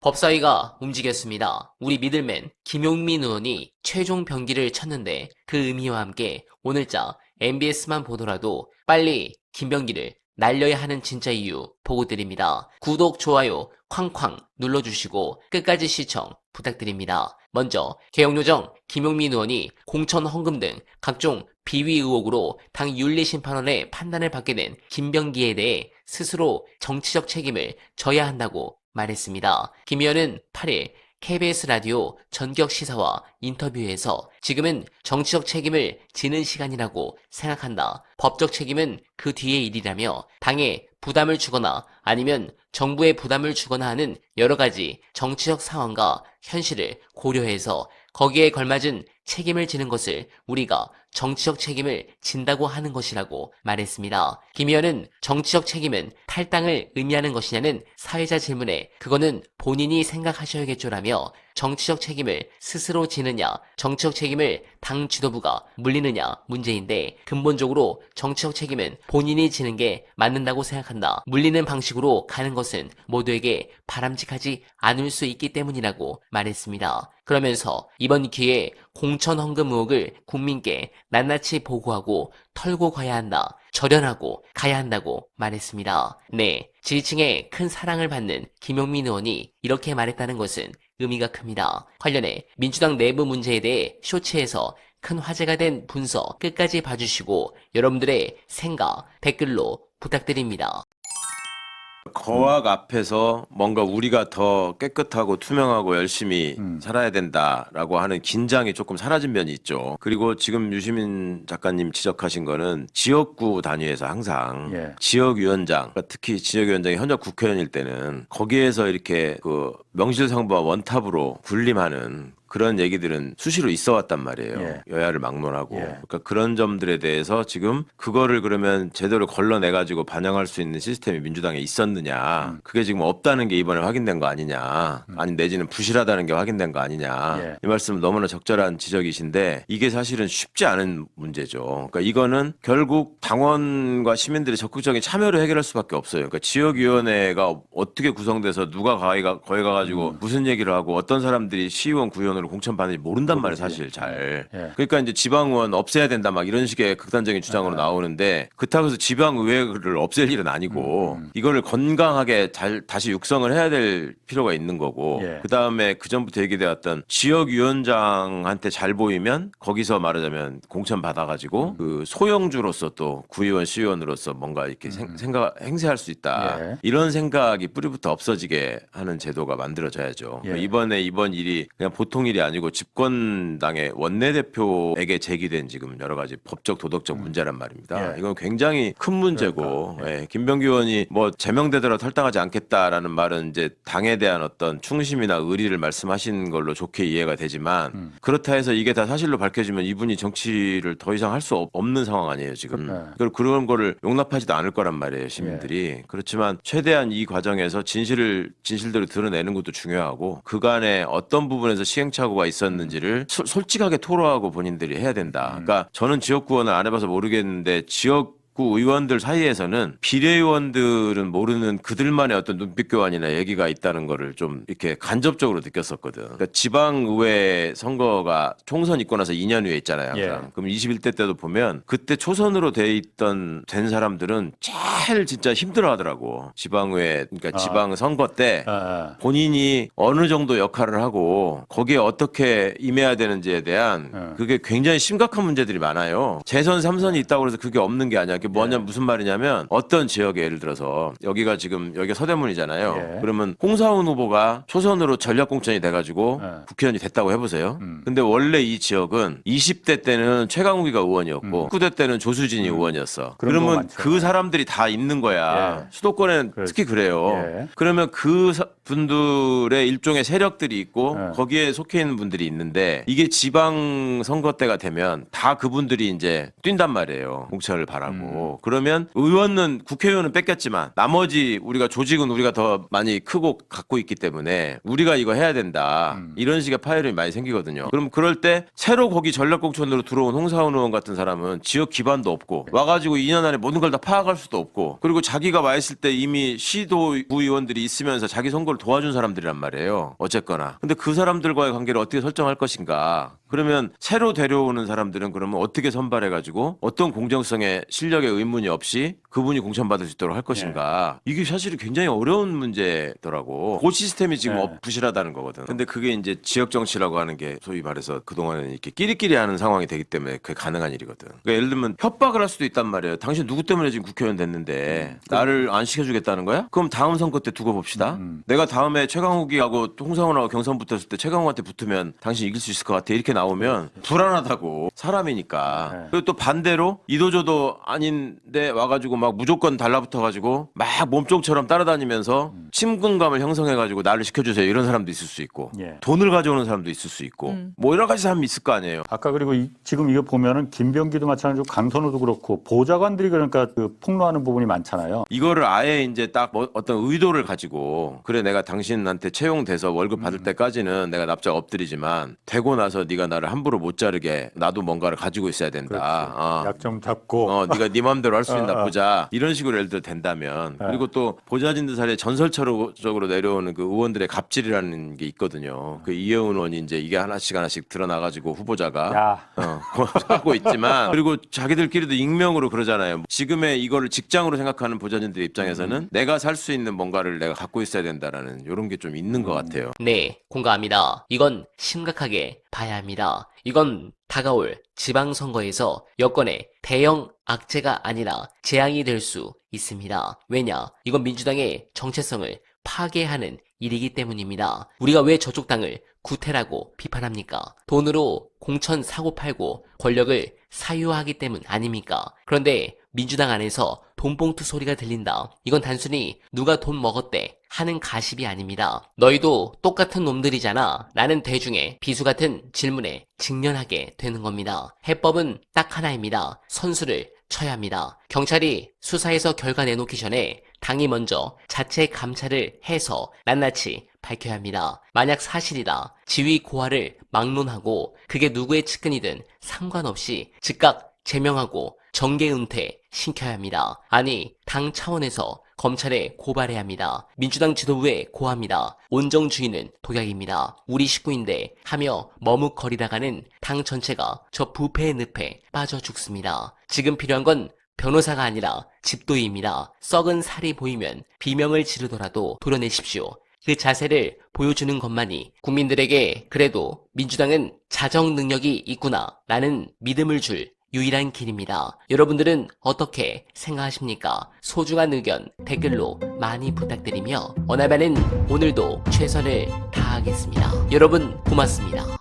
법사위가 움직였습니다. 우리 미들맨 김용민 의원이 최종 병기를 쳤는데 그 의미와 함께 오늘자 MBS만 보더라도 빨리 김병기를 날려야 하는 진짜 이유 보고 드립니다. 구독, 좋아요 쾅쾅 눌러주시고 끝까지 시청 부탁드립니다. 먼저 개혁요정 김용민 의원이 공천 헌금 등 각종 비위 의혹으로 당 윤리심판원의 판단을 받게 된 김병기에 대해 스스로 정치적 책임을 져야 한다고 말했습니다. 김 의원은 8일 KBS 라디오 전격 시사와 인터뷰에서 지금은 정치적 책임을 지는 시간이라고 생각한다. 법적 책임은 그 뒤의 일이라며 당에 부담을 주거나 아니면 정부에 부담을 주거나 하는 여러 가지 정치적 상황과 현실을 고려해서 거기에 걸맞은 책임을 지는 것을 우리가 정치적 책임을 진다고 하는 것이라고 말했습니다. 김 의원은 정치적 책임은 탈당을 의미하는 것이냐는 사회자 질문에 그거는 본인이 생각하셔야겠죠라며 정치적 책임을 스스로 지느냐, 정치적 책임을 당 지도부가 물리느냐 문제인데 근본적으로 정치적 책임은 본인이 지는 게 맞는다고 생각한다. 물리는 방식으로 가는 것은 모두에게 바람직하지 않을 수 있기 때문이라고 말했습니다. 그러면서 이번 기회에 공천 헌금 의혹을 국민께 낱낱이 보고하고 털고 가야 한다. 절연하고 가야 한다고 말했습니다. 네, 지지층의 큰 사랑을 받는 김용민 의원이 이렇게 말했다는 것은 의미가 큽니다. 관련해 민주당 내부 문제에 대해 쇼츠에서 큰 화제가 된 분석 끝까지 봐주시고 여러분들의 생각 댓글로 부탁드립니다. 거악 앞에서 뭔가 우리가 더 깨끗하고 투명하고 열심히 살아야 된다라고 하는 긴장이 조금 사라진 면이 있죠. 그리고 지금 유시민 작가님 지적하신 거는 지역구 단위에서 항상 지역위원장, 그러니까 특히 지역위원장이 현역 국회의원일 때는 거기에서 이렇게 그 명실상부와 원탑으로 군림하는 그런 얘기들은 수시로 있어 왔단 말이에요. 여야를 막론하고. 그러니까 그런 점들에 대해서 지금 그거를 그러면 제대로 걸러내가지고 반영할 수 있는 시스템이 민주당에 있었느냐. 그게 지금 없다는 게 이번에 확인된 거 아니냐. 아니 내지는 부실하다는 게 확인된 거 아니냐. 이 말씀은 너무나 적절한 지적이신데 이게 사실은 쉽지 않은 문제죠. 그러니까 이거는 결국 당원과 시민들이 적극적인 참여를 해결할 수밖에 없어요. 그러니까 지역위원회가 어떻게 구성돼서 누가 거기 가가지고 무슨 얘기를 하고 어떤 사람들이 시의원, 구의원 공천 받는지 모른단 말이에요, 사실 잘. 그러니까 이제 지방의원 없애야 된다 막 이런 식의 극단적인 주장으로 나오는데 그렇다고 해서 지방의회를 없앨 일은 아니고 이거를 건강하게 잘 다시 육성을 해야 될 필요가 있는 거고 그다음에 그전부터 얘기되었던 지역위원장한테 잘 보이면 거기서 말하자면 공천 받아가지고 그 소형주로서 또 구의원, 시의원으로서 뭔가 이렇게 행세할 수 있다. 이런 생각이 뿌리부터 없어지게 하는 제도가 만들어져야죠. 이번 일이 그냥 보통 일이 아니고 집권당의 원내대표에게 제기된 지금 여러 가지 법적 도덕적 문제란 말입니다. 이건 굉장히 큰 문제고 김병기 의원이 뭐 제명되더라도 탈당하지 않겠다라는 말은 이제 당에 대한 어떤 충심이나 의리를 말씀하신 걸로 좋게 이해가 되지만 그렇다 해서 이게 다 사실로 밝혀지면 이분이 정치를 더 이상 할 수 없는 상황 아니에요 지금. 그런 거를 용납하지도 않을 거란 말이에요 시민들이. 그렇지만 최대한 이 과정에서 진실대로 드러내는 것도 중요하고 그간에 어떤 부분에서 시행착오가 있었는지를 솔직하게 토로하고 본인들이 해야 된다. 그러니까 저는 지역구원을 안 해봐서 모르겠는데 지역구 의원들 사이에서는 비례의원들은 모르는 그들만의 어떤 눈빛 교환이나 얘기가 있다는 거를 좀 이렇게 간접적으로 느꼈었거든. 그러니까 지방의회 선거가 총선 있고 나서 2년 후에 있잖아요. 항상. 그럼 21대 때도 보면 그때 초선으로 된 사람들은 제일 진짜 힘들어하더라고. 지방의회 그러니까 지방 선거 때 본인이 어느 정도 역할을 하고 거기에 어떻게 임해야 되는지에 대한 그게 굉장히 심각한 문제들이 많아요. 재선 3선이 있다고 해서 그게 없는 게 아니야. 그게 무슨 말이냐면 어떤 지역에 예를 들어서 여기가 서대문이잖아요. 그러면 홍사훈 후보가 초선으로 전략공천이 돼가지고 국회의원이 됐다고 해보세요. 근데 원래 이 지역은 20대 때는 최강욱이가 의원이었고 19대 때는 조수진이 의원이었어. 그러면 그 사람들이 다 있는 거야. 수도권에는 특히 그래요. 그러면 그 분들의 일종의 세력들이 있고 거기에 속해 있는 분들이 있는데 이게 지방 선거 때가 되면 다 그분들이 이제 뛴단 말이에요. 공천을 바라고. 된다고. 그러면 의원은 국회의원은 뺏겼지만 나머지 우리가 조직은 우리가 더 많이 크고 갖고 있기 때문에 우리가 이거 해야 된다. 이런 식의 파열음이 많이 생기거든요. 그럼 그럴 때 새로 거기 전략공천으로 들어온 홍사훈 의원 같은 사람은 지역 기반도 없고 와가지고 2년 안에 모든 걸 다 파악할 수도 없고 그리고 자기가 와 있을 때 이미 시도 구의원들이 있으면서 자기 선거를 도와준 사람들이란 말이에요. 어쨌거나. 근데 그 사람들과의 관계를 어떻게 설정할 것인가. 그러면 새로 데려오는 사람들은 그러면 어떻게 선발해가지고 어떤 공정성에 실력의 의문이 없이 그분이 공천받을 수 있도록 할 것인가. 이게 사실은 굉장히 어려운 문제더라고. 그 시스템이 지금 부실하다는 거거든. 근데 그게 이제 지역 정치라고 하는 게 소위 말해서 그동안은 이렇게 끼리끼리 하는 상황이 되기 때문에 그게 가능한 일이거든. 그러니까 예를 들면 협박을 할 수도 있단 말이에요. 당신 누구 때문에 지금 국회의원 됐는데 나를 안 시켜주겠다는 거야? 그럼 다음 선거 때 두고 봅시다. 내가 다음에 최강욱이하고 홍상훈하고 경선 붙었을 때 최강욱한테 붙으면 당신 이길 수 있을 것 같아. 이렇게 나오면 불안하다고. 사람이니까. 그리고 또 반대로 이도저도 아닌데 와가지고 막 무조건 달라붙어가지고 막 몸종처럼 따라다니면서 친근감을 형성해가지고 나를 시켜주세요. 이런 사람도 있을 수 있고 돈을 가져오는 사람도 있을 수 있고 뭐 여러 가지 사람이 있을 거 아니에요. 아까 그리고 지금 이거 보면은 김병기도 마찬가지로 강선우도 그렇고 보좌관들이 그러니까 그 폭로하는 부분이 많잖아요. 이거를 아예 이제 딱 뭐 어떤 의도를 가지고 그래 내가 당신한테 채용돼서 월급 받을 때까지는 내가 납작 엎드리지만 되고 나서 네가 나를 함부로 못 자르게 나도 뭔가를 가지고 있어야 된다. 약점 잡고 네가 네 마음대로 할 수 있나 보자. 이런 식으로 예를 들어 된다면 그리고 또 보좌진들 사이에 전설적으로 내려오는 그 의원들의 갑질이라는 게 있거든요. 그 이혜훈 의원이 이제 이게 하나씩 드러나가지고 후보자가 하고 있지만 그리고 자기들끼리도 익명으로 그러잖아요. 지금의 이거를 직장으로 생각하는 보좌진들 입장에서는 내가 살 수 있는 뭔가를 내가 갖고 있어야 된다라는 이런 게 좀 있는 것 같아요. 네, 공감합니다. 이건 심각하게 봐야 합니다. 이건 다가올 지방선거에서 여권의 대형 악재가 아니라 재앙이 될 수 있습니다. 왜냐? 이건 민주당의 정체성을 파괴하는 일이기 때문입니다. 우리가 왜 저쪽 당을 구태라고 비판합니까? 돈으로 공천 사고 팔고 권력을 사유하기 때문 아닙니까? 그런데 민주당 안에서 돈봉투 소리가 들린다. 이건 단순히 누가 돈 먹었대 하는 가십이 아닙니다. 너희도 똑같은 놈들이잖아 라는 대중의 비수 같은 질문에 직면하게 되는 겁니다. 해법은 딱 하나입니다. 선수를 쳐야 합니다. 경찰이 수사해서 결과 내놓기 전에 당이 먼저 자체 감찰을 해서 낱낱이 밝혀야 합니다. 만약 사실이다. 지위 고하를 막론하고 그게 누구의 측근이든 상관없이 즉각 제명하고 정계 은퇴 시켜야 합니다. 아니, 당 차원에서 검찰에 고발해야 합니다. 민주당 지도부에 고합니다. 온정주의는 독약입니다. 우리 식구인데 하며 머뭇거리다가는 당 전체가 저 부패의 늪에 빠져 죽습니다. 지금 필요한 건 변호사가 아니라 집도입니다. 썩은 살이 보이면 비명을 지르더라도 도려내십시오. 그 자세를 보여주는 것만이 국민들에게 그래도 민주당은 자정 능력이 있구나 라는 믿음을 줄 유일한 길입니다. 여러분들은 어떻게 생각하십니까? 소중한 의견 댓글로 많이 부탁드리며 어나바는 오늘도 최선을 다하겠습니다. 여러분 고맙습니다.